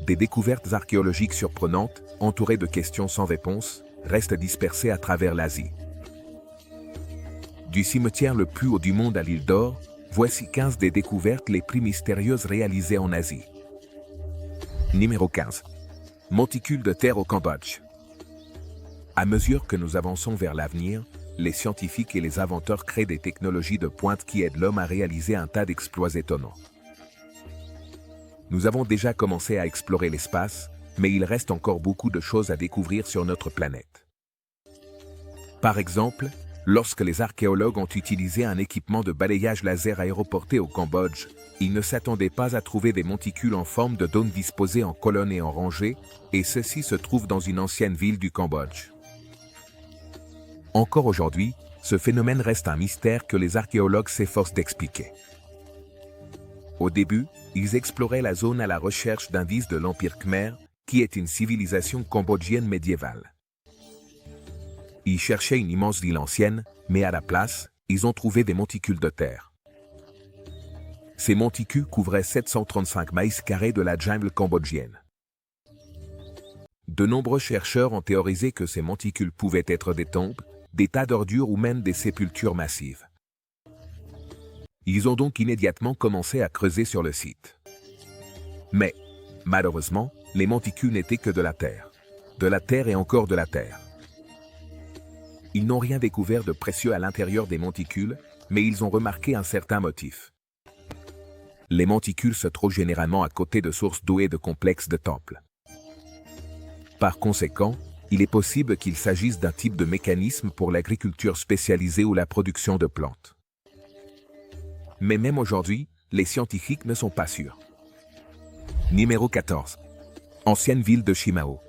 des découvertes archéologiques surprenantes, entourées de questions sans réponse, restent dispersées à travers l'Asie. Du cimetière le plus haut du monde à l'île d'Or, voici 15 des découvertes les plus mystérieuses réalisées en Asie. Numéro 15. Monticule de terre au Cambodge. À mesure que nous avançons vers l'avenir, les scientifiques et les inventeurs créent des technologies de pointe qui aident l'homme à réaliser un tas d'exploits étonnants. Nous avons déjà commencé à explorer l'espace, mais il reste encore beaucoup de choses à découvrir sur notre planète. Par exemple, lorsque les archéologues ont utilisé un équipement de balayage laser aéroporté au Cambodge, ils ne s'attendaient pas à trouver des monticules en forme de dôme disposés en colonnes et en rangées, et ceux-ci se trouvent dans une ancienne ville du Cambodge. Encore aujourd'hui, ce phénomène reste un mystère que les archéologues s'efforcent d'expliquer. Au début, ils exploraient la zone à la recherche d'indices de l'Empire Khmer, qui est une civilisation cambodgienne médiévale. Ils cherchaient une immense ville ancienne, mais à la place, ils ont trouvé des monticules de terre. Ces monticules couvraient 735 miles carrés de la jungle cambodgienne. De nombreux chercheurs ont théorisé que ces monticules pouvaient être des tombes, des tas d'ordures ou même des sépultures massives. Ils ont donc immédiatement commencé à creuser sur le site. Mais, malheureusement, les monticules n'étaient que de la terre. De la terre et encore de la terre. Ils n'ont rien découvert de précieux à l'intérieur des monticules, mais ils ont remarqué un certain motif. Les monticules se trouvent généralement à côté de sources d'eau et de complexes de temples. Par conséquent, il est possible qu'il s'agisse d'un type de mécanisme pour l'agriculture spécialisée ou la production de plantes. Mais même aujourd'hui, les scientifiques ne sont pas sûrs. Numéro 14. Ancienne ville de Shimao.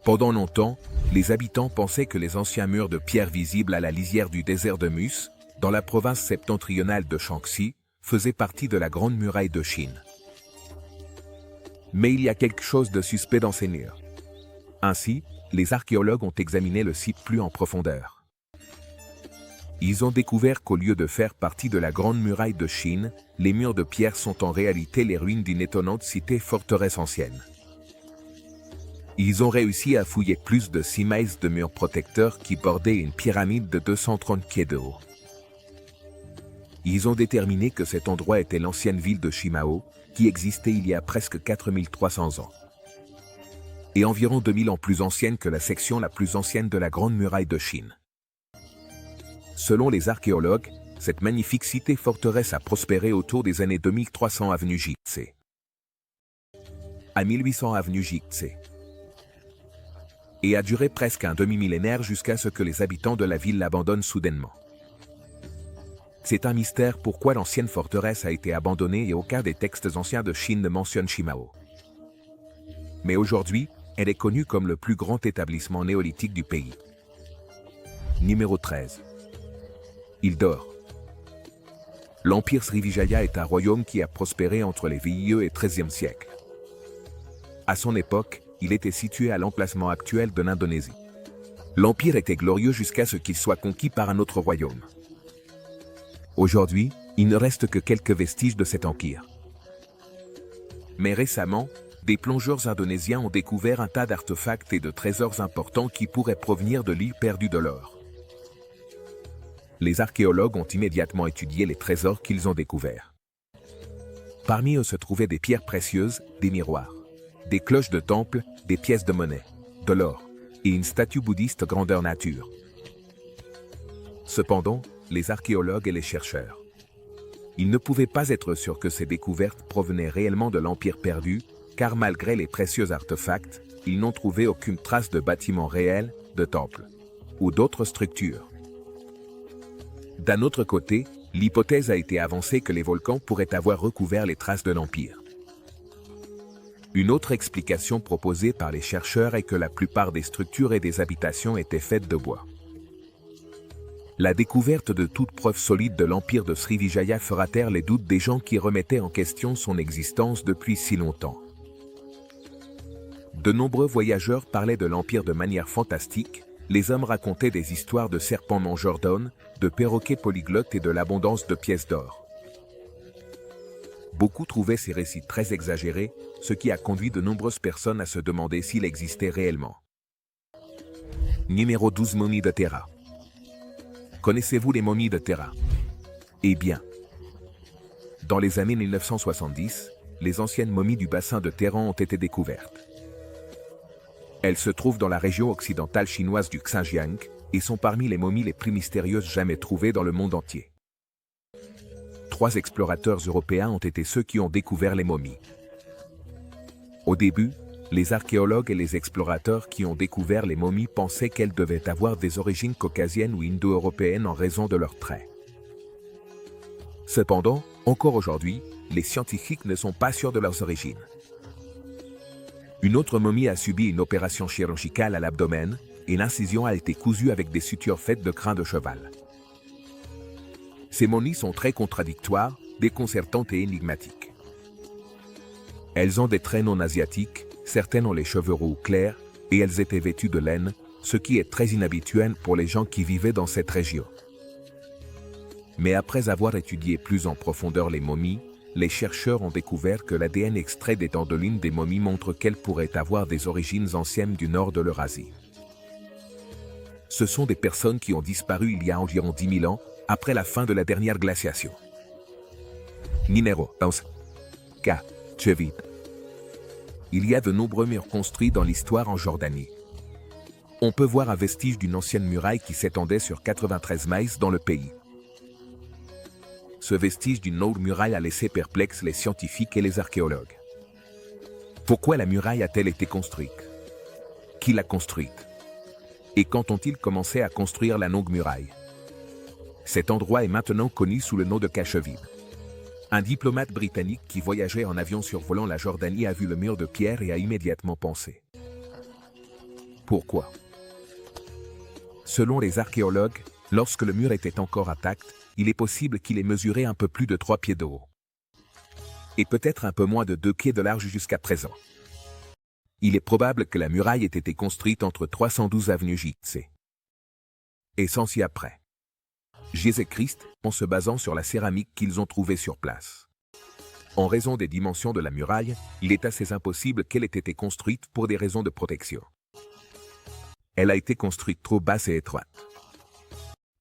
Pendant longtemps, les habitants pensaient que les anciens murs de pierre visibles à la lisière du désert de Mus, dans la province septentrionale de Shaanxi, faisaient partie de la Grande Muraille de Chine. Mais il y a quelque chose de suspect dans ces murs. Ainsi, les archéologues ont examiné le site plus en profondeur. Ils ont découvert qu'au lieu de faire partie de la Grande Muraille de Chine, les murs de pierre sont en réalité les ruines d'une étonnante cité forteresse ancienne. Ils ont réussi à fouiller plus de 6 miles de murs protecteurs qui bordaient une pyramide de 230 pieds de haut. Ils ont déterminé que cet endroit était l'ancienne ville de Shimao, qui existait il y a presque 4300 ans. Et environ 2000 ans plus ancienne que la section la plus ancienne de la Grande Muraille de Chine. Selon les archéologues, cette magnifique cité-forteresse a prospéré autour des années 2300 avenue Jigtse. À 1800 avenue Jigtse. Et a duré presque un demi-millénaire jusqu'à ce que les habitants de la ville l'abandonnent soudainement. C'est un mystère pourquoi l'ancienne forteresse a été abandonnée et aucun des textes anciens de Chine ne mentionne Shimao. Mais aujourd'hui, elle est connue comme le plus grand établissement néolithique du pays. Numéro 13. Île d'Or. L'Empire Srivijaya est un royaume qui a prospéré entre les VIE et XIIIe siècle. À son époque, il était situé à l'emplacement actuel de l'Indonésie. L'Empire était glorieux jusqu'à ce qu'il soit conquis par un autre royaume. Aujourd'hui, il ne reste que quelques vestiges de cet empire. Mais récemment, des plongeurs indonésiens ont découvert un tas d'artefacts et de trésors importants qui pourraient provenir de l'île perdue de l'or. Les archéologues ont immédiatement étudié les trésors qu'ils ont découverts. Parmi eux se trouvaient des pierres précieuses, des miroirs, des cloches de temple, des pièces de monnaie, de l'or et une statue bouddhiste grandeur nature. Cependant, les archéologues et les chercheurs, ils ne pouvaient pas être sûrs que ces découvertes provenaient réellement de l'Empire perdu, car malgré les précieux artefacts, ils n'ont trouvé aucune trace de bâtiment réel, de temple ou d'autres structures. D'un autre côté, l'hypothèse a été avancée que les volcans pourraient avoir recouvert les traces de l'Empire. Une autre explication proposée par les chercheurs est que la plupart des structures et des habitations étaient faites de bois. La découverte de toute preuve solide de l'Empire de Srivijaya fera taire les doutes des gens qui remettaient en question son existence depuis si longtemps. De nombreux voyageurs parlaient de l'Empire de manière fantastique. Les hommes racontaient des histoires de serpents mangeurs d'hommes, de perroquets polyglottes et de l'abondance de pièces d'or. Beaucoup trouvaient ces récits très exagérés, ce qui a conduit de nombreuses personnes à se demander s'il existait réellement. Numéro 12. Momies de Terra. Connaissez-vous les momies de Terra? Eh bien, dans les années 1970, les anciennes momies du bassin de Terra ont été découvertes. Elles se trouvent dans la région occidentale chinoise du Xinjiang et sont parmi les momies les plus mystérieuses jamais trouvées dans le monde entier. 3 explorateurs européens ont été ceux qui ont découvert les momies. Au début, les archéologues et les explorateurs qui ont découvert les momies pensaient qu'elles devaient avoir des origines caucasiennes ou indo-européennes en raison de leurs traits. Cependant, encore aujourd'hui, les scientifiques ne sont pas sûrs de leurs origines. Une autre momie a subi une opération chirurgicale à l'abdomen et l'incision a été cousue avec des sutures faites de crins de cheval. Ces momies sont très contradictoires, déconcertantes et énigmatiques. Elles ont des traits non asiatiques, certaines ont les cheveux roux clairs, et elles étaient vêtues de laine, ce qui est très inhabituel pour les gens qui vivaient dans cette région. Mais après avoir étudié plus en profondeur les momies, les chercheurs ont découvert que l'ADN extrait des dents de l'une des momies montre qu'elles pourraient avoir des origines anciennes du nord de l'Eurasie. Ce sont des personnes qui ont disparu il y a environ 10 000 ans, après la fin de la dernière glaciation. Numéro 11. Chevid. Il y a de nombreux murs construits dans l'histoire en Jordanie. On peut voir un vestige d'une ancienne muraille qui s'étendait sur 93 miles dans le pays. Ce vestige d'une autre muraille a laissé perplexes les scientifiques et les archéologues. Pourquoi la muraille a-t-elle été construite? Qui l'a construite? Et quand ont-ils commencé à construire la longue muraille? Cet endroit est maintenant connu sous le nom de Kachevid. Un diplomate britannique qui voyageait en avion survolant la Jordanie a vu le mur de pierre et a immédiatement pensé. Pourquoi? Selon les archéologues, lorsque le mur était encore intact, il est possible qu'il ait mesuré un peu plus de 3 pieds de haut. Et peut-être un peu moins de 2 pieds de large jusqu'à présent. Il est probable que la muraille ait été construite entre 312 avenue JC. Et 100 après. Jésus-Christ, en se basant sur la céramique qu'ils ont trouvée sur place. En raison des dimensions de la muraille, il est assez impossible qu'elle ait été construite pour des raisons de protection. Elle a été construite trop basse et étroite.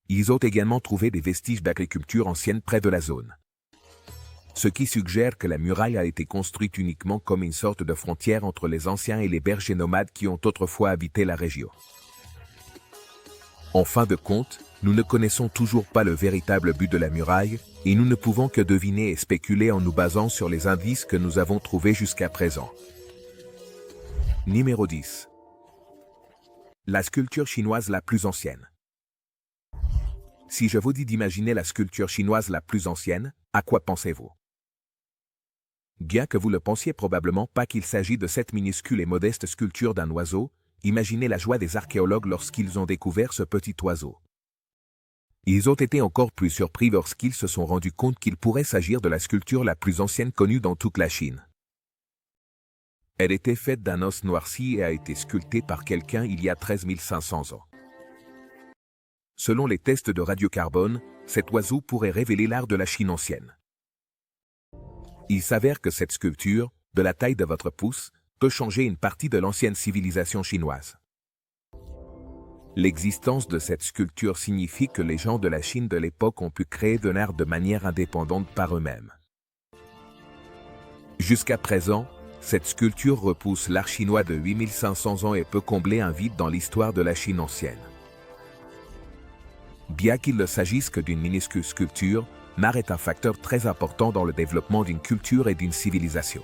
Ils ont également trouvé des vestiges d'agriculture ancienne près de la zone. Ce qui suggère que la muraille a été construite uniquement comme une sorte de frontière entre les anciens et les bergers nomades qui ont autrefois habité la région. En fin de compte, nous ne connaissons toujours pas le véritable but de la muraille, et nous ne pouvons que deviner et spéculer en nous basant sur les indices que nous avons trouvés jusqu'à présent. Numéro 10. La sculpture chinoise la plus ancienne. Si je vous dis d'imaginer la sculpture chinoise la plus ancienne, à quoi pensez-vous? Bien que vous ne pensiez probablement pas qu'il s'agit de cette minuscule et modeste sculpture d'un oiseau, imaginez la joie des archéologues lorsqu'ils ont découvert ce petit oiseau. Ils ont été encore plus surpris lorsqu'ils se sont rendus compte qu'il pourrait s'agir de la sculpture la plus ancienne connue dans toute la Chine. Elle était faite d'un os noirci et a été sculptée par quelqu'un il y a 13 500 ans. Selon les tests de radiocarbone, cet oiseau pourrait révéler l'art de la Chine ancienne. Il s'avère que cette sculpture, de la taille de votre pouce, peut changer une partie de l'ancienne civilisation chinoise. L'existence de cette sculpture signifie que les gens de la Chine de l'époque ont pu créer de l'art de manière indépendante par eux-mêmes. Jusqu'à présent, cette sculpture repousse l'art chinois de 8500 ans et peut combler un vide dans l'histoire de la Chine ancienne. Bien qu'il ne s'agisse que d'une minuscule sculpture, l'art est un facteur très important dans le développement d'une culture et d'une civilisation.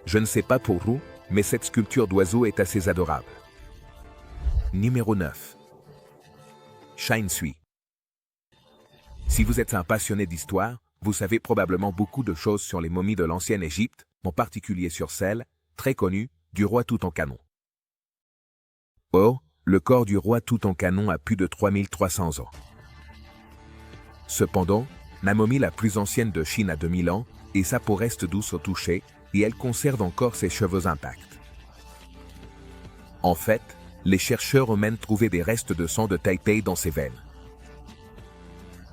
Je ne sais pas pour vous, mais cette sculpture d'oiseau est assez adorable. Numéro 9. Shan Sui. Si vous êtes un passionné d'histoire, vous savez probablement beaucoup de choses sur les momies de l'ancienne Égypte, en particulier sur celle, très connue, du roi Toutankhamon. Or, le corps du roi Toutankhamon a plus de 3300 ans. Cependant, la momie la plus ancienne de Chine a 2000 ans, et sa peau reste douce au toucher, et elle conserve encore ses cheveux intacts. En fait, les chercheurs ont même trouvé des restes de sang de Taipei dans ses veines.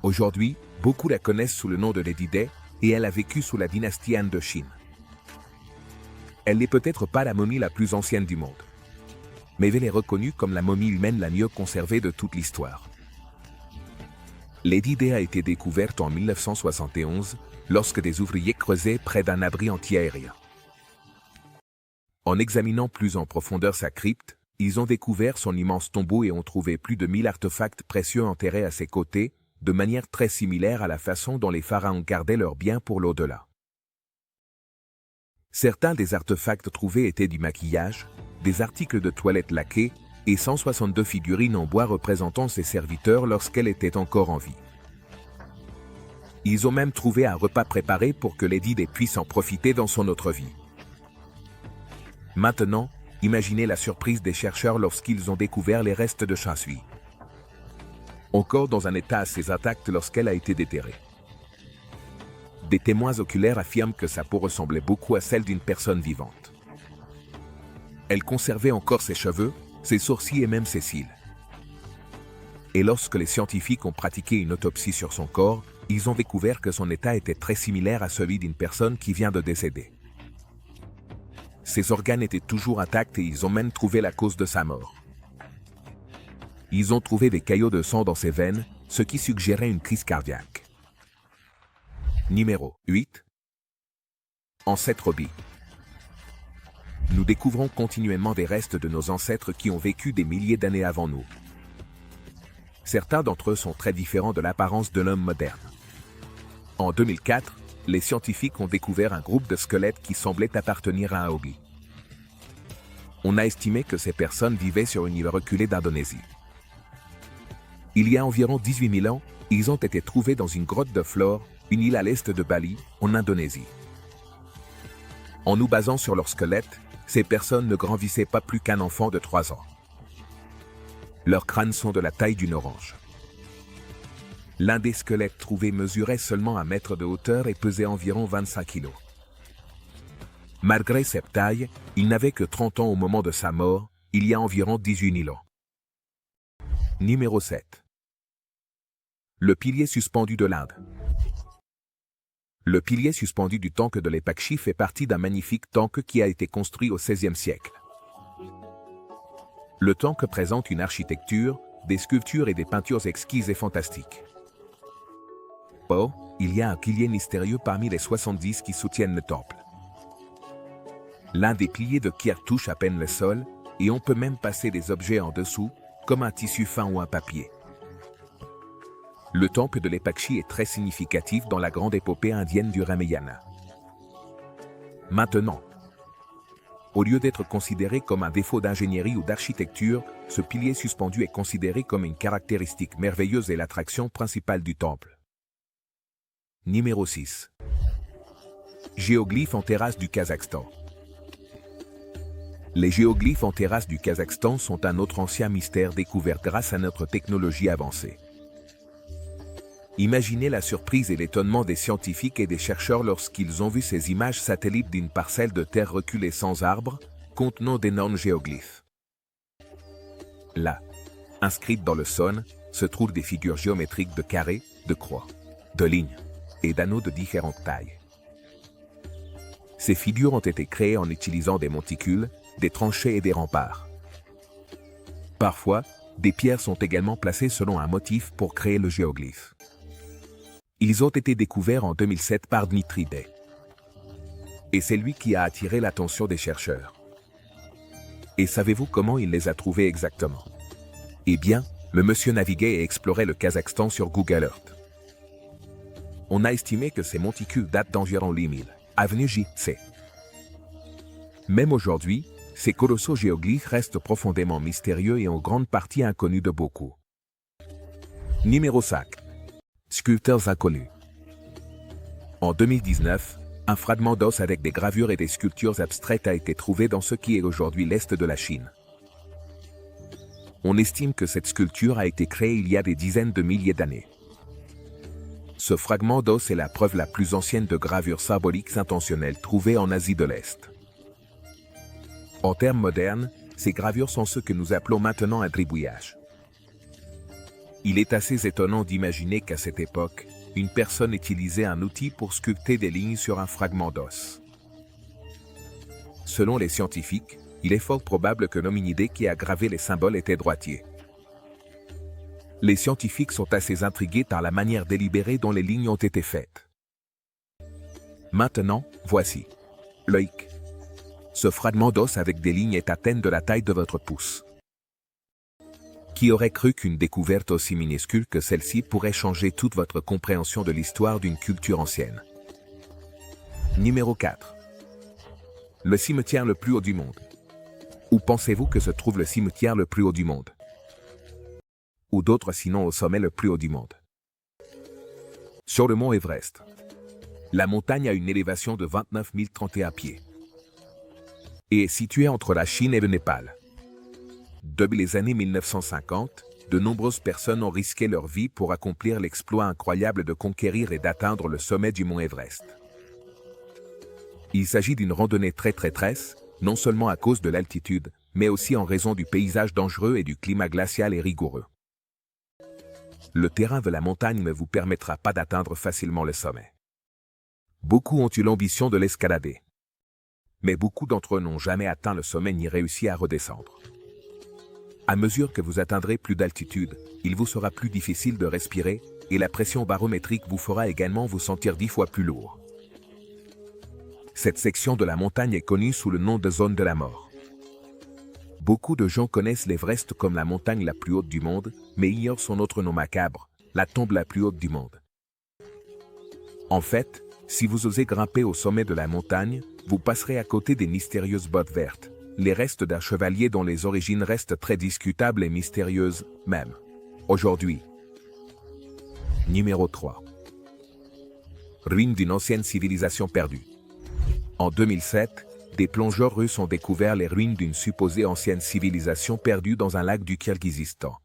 Aujourd'hui, beaucoup la connaissent sous le nom de Lady Day, et elle a vécu sous la dynastie Han de Chine. Elle n'est peut-être pas la momie la plus ancienne du monde, mais elle est reconnue comme la momie humaine la mieux conservée de toute l'histoire. Lady Di a été découverte en 1971 lorsque des ouvriers creusaient près d'un abri antiaérien. En examinant plus en profondeur sa crypte, ils ont découvert son immense tombeau et ont trouvé plus de 1000 artefacts précieux enterrés à ses côtés, de manière très similaire à la façon dont les pharaons gardaient leurs biens pour l'au-delà. Certains des artefacts trouvés étaient du maquillage, des articles de toilette laqués et 162 figurines en bois représentant ses serviteurs lorsqu'elle était encore en vie. Ils ont même trouvé un repas préparé pour que Lady Di puisse en profiter dans son autre vie. Maintenant, imaginez la surprise des chercheurs lorsqu'ils ont découvert les restes de Chasui, encore dans un état assez intact lorsqu'elle a été déterrée. Des témoins oculaires affirment que sa peau ressemblait beaucoup à celle d'une personne vivante. Elle conservait encore ses cheveux, ses sourcils et même ses cils. Et lorsque les scientifiques ont pratiqué une autopsie sur son corps, ils ont découvert que son état était très similaire à celui d'une personne qui vient de décéder. Ses organes étaient toujours intacts et ils ont même trouvé la cause de sa mort. Ils ont trouvé des caillots de sang dans ses veines, ce qui suggérait une crise cardiaque. Numéro 8. Ancêtre Obi. Nous découvrons continuellement des restes de nos ancêtres qui ont vécu des milliers d'années avant nous. Certains d'entre eux sont très différents de l'apparence de l'homme moderne. En 2004, les scientifiques ont découvert un groupe de squelettes qui semblait appartenir à un Obi. On a estimé que ces personnes vivaient sur une île reculée d'Indonésie. Il y a environ 18 000 ans, ils ont été trouvés dans une grotte de Flore, une île à l'est de Bali, en Indonésie. En nous basant sur leur squelette, ces personnes ne grandissaient pas plus qu'un enfant de 3 ans. Leurs crânes sont de la taille d'une orange. L'un des squelettes trouvés mesurait seulement 1 mètre de hauteur et pesait environ 25 kilos. Malgré cette taille, il n'avait que 30 ans au moment de sa mort, il y a environ 18 000 ans. Numéro 7. Le pilier suspendu de l'Inde. Le pilier suspendu du temple de l'Epakshi fait partie d'un magnifique temple qui a été construit au XVIe siècle. Le temple présente une architecture, des sculptures et des peintures exquises et fantastiques. Or, il y a un pilier mystérieux parmi les 70 qui soutiennent le temple. L'un des piliers de pierre touche à peine le sol, et on peut même passer des objets en dessous, comme un tissu fin ou un papier. Le temple de l'Epakshi est très significatif dans la grande épopée indienne du Ramayana. Maintenant, au lieu d'être considéré comme un défaut d'ingénierie ou d'architecture, ce pilier suspendu est considéré comme une caractéristique merveilleuse et l'attraction principale du temple. Numéro 6. Géoglyphes en terrasse du Kazakhstan. Les géoglyphes en terrasse du Kazakhstan sont un autre ancien mystère découvert grâce à notre technologie avancée. Imaginez la surprise et l'étonnement des scientifiques et des chercheurs lorsqu'ils ont vu ces images satellites d'une parcelle de terre reculée sans arbres, contenant d'énormes géoglyphes. Là, inscrites dans le sol, se trouvent des figures géométriques de carrés, de croix, de lignes et d'anneaux de différentes tailles. Ces figures ont été créées en utilisant des monticules, des tranchées et des remparts. Parfois, des pierres sont également placées selon un motif pour créer le géoglyphe. Ils ont été découverts en 2007 par Dmitri Day. Et c'est lui qui a attiré l'attention des chercheurs. Et savez-vous comment il les a trouvés exactement? Eh bien, le monsieur naviguait et explorait le Kazakhstan sur Google Earth. On a estimé que ces monticules datent d'environ 8000, avenue J.C. Même aujourd'hui, ces colossaux géoglyphes restent profondément mystérieux et en grande partie inconnus de beaucoup. Numéro 5. Sculpteurs inconnus. En 2019, un fragment d'os avec des gravures et des sculptures abstraites a été trouvé dans ce qui est aujourd'hui l'est de la Chine. On estime que cette sculpture a été créée il y a des dizaines de milliers d'années. Ce fragment d'os est la preuve la plus ancienne de gravures symboliques intentionnelles trouvées en Asie de l'Est. En termes modernes, ces gravures sont ce que nous appelons maintenant un gribouillage. Il est assez étonnant d'imaginer qu'à cette époque, une personne utilisait un outil pour sculpter des lignes sur un fragment d'os. Selon les scientifiques, il est fort probable que l'hominidé qui a gravé les symboles était droitier. Les scientifiques sont assez intrigués par la manière délibérée dont les lignes ont été faites. Maintenant, voici l'oïc. Ce fragment d'os avec des lignes est à peine de la taille de votre pouce. Qui aurait cru qu'une découverte aussi minuscule que celle-ci pourrait changer toute votre compréhension de l'histoire d'une culture ancienne? Numéro 4. Le cimetière le plus haut du monde. Où pensez-vous que se trouve le cimetière le plus haut du monde? Ou d'autres sinon au sommet le plus haut du monde? Sur le mont Everest. La montagne a une élévation de 29 031 pieds et est située entre la Chine et le Népal. Depuis les années 1950, de nombreuses personnes ont risqué leur vie pour accomplir l'exploit incroyable de conquérir et d'atteindre le sommet du mont Everest. Il s'agit d'une randonnée très traîtresse, non seulement à cause de l'altitude, mais aussi en raison du paysage dangereux et du climat glacial et rigoureux. Le terrain de la montagne ne vous permettra pas d'atteindre facilement le sommet. Beaucoup ont eu l'ambition de l'escalader. Mais beaucoup d'entre eux n'ont jamais atteint le sommet ni réussi à redescendre. À mesure que vous atteindrez plus d'altitude, il vous sera plus difficile de respirer et la pression barométrique vous fera également vous sentir 10 fois plus lourd. Cette section de la montagne est connue sous le nom de zone de la mort. Beaucoup de gens connaissent l'Everest comme la montagne la plus haute du monde, mais ignorent son autre nom macabre, la tombe la plus haute du monde. En fait, si vous osez grimper au sommet de la montagne, vous passerez à côté des mystérieuses bottes vertes, les restes d'un chevalier dont les origines restent très discutables et mystérieuses, même aujourd'hui. Numéro 3. Ruines d'une ancienne civilisation perdue. En 2007, des plongeurs russes ont découvert les ruines d'une supposée ancienne civilisation perdue dans un lac du Kirghizistan.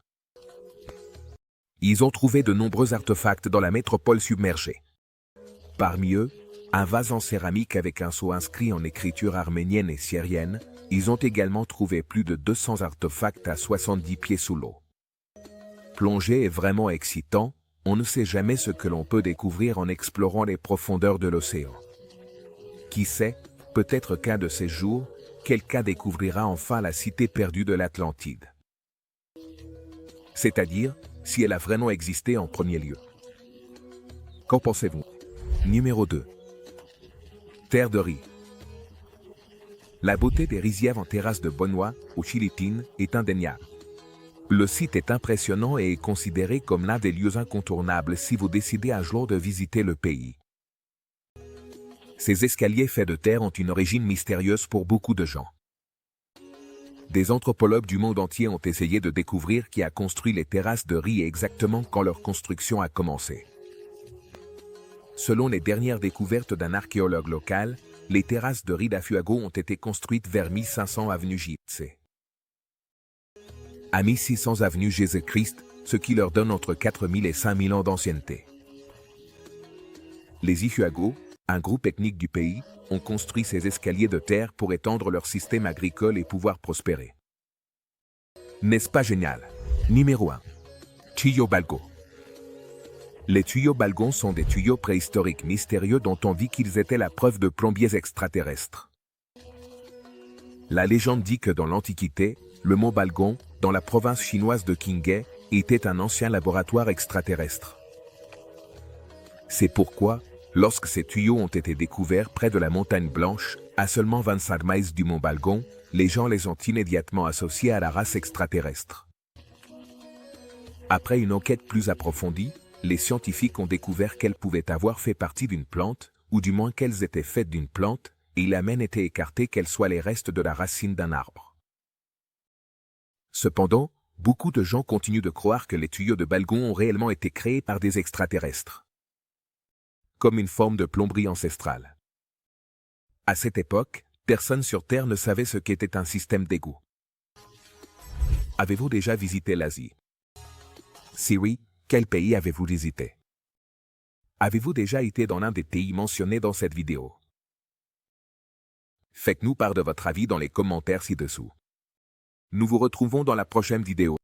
Ils ont trouvé de nombreux artefacts dans la métropole submergée. Parmi eux, un vase en céramique avec un sceau inscrit en écriture arménienne et syrienne. Ils ont également trouvé plus de 200 artefacts à 70 pieds sous l'eau. Plonger est vraiment excitant, on ne sait jamais ce que l'on peut découvrir en explorant les profondeurs de l'océan. Qui sait, peut-être qu'un de ces jours, quelqu'un découvrira enfin la cité perdue de l'Atlantide. C'est-à-dire, si elle a vraiment existé en premier lieu. Qu'en pensez-vous? Numéro 2. Terre de riz. La beauté des rizières en terrasse de Bonois, aux Philippines, est indéniable. Le site est impressionnant et est considéré comme l'un des lieux incontournables si vous décidez un jour de visiter le pays. Ces escaliers faits de terre ont une origine mystérieuse pour beaucoup de gens. Des anthropologues du monde entier ont essayé de découvrir qui a construit les terrasses de riz et exactement quand leur construction a commencé. Selon les dernières découvertes d'un archéologue local, les terrasses de riz d'Afuago ont été construites vers 1500 avenue J.C. à 1600 avenue Jésus-Christ, ce qui leur donne entre 4000 et 5000 ans d'ancienneté. Les Ifuago, un groupe ethnique du pays, ont construit ces escaliers de terre pour étendre leur système agricole et pouvoir prospérer. N'est-ce pas génial? Numéro 1. Tuyaux Balgo. Les tuyaux Balgon sont des tuyaux préhistoriques mystérieux dont on dit qu'ils étaient la preuve de plombiers extraterrestres. La légende dit que dans l'Antiquité, le mont Balgon, dans la province chinoise de Qinghai, était un ancien laboratoire extraterrestre. C'est pourquoi, lorsque ces tuyaux ont été découverts près de la montagne Blanche, à seulement 25 miles du mont Balgon, les gens les ont immédiatement associés à la race extraterrestre. Après une enquête plus approfondie, les scientifiques ont découvert qu'elles pouvaient avoir fait partie d'une plante, ou du moins qu'elles étaient faites d'une plante, et il a même été écarté qu'elles soient les restes de la racine d'un arbre. Cependant, beaucoup de gens continuent de croire que les tuyaux de Balgon ont réellement été créés par des extraterrestres. Comme une forme de plomberie ancestrale. À cette époque, personne sur Terre ne savait ce qu'était un système d'égout. Avez-vous déjà visité l'Asie? Si oui, quel pays avez-vous visité? Avez-vous déjà été dans l'un des pays mentionnés dans cette vidéo? Faites-nous part de votre avis dans les commentaires ci-dessous. Nous vous retrouvons dans la prochaine vidéo.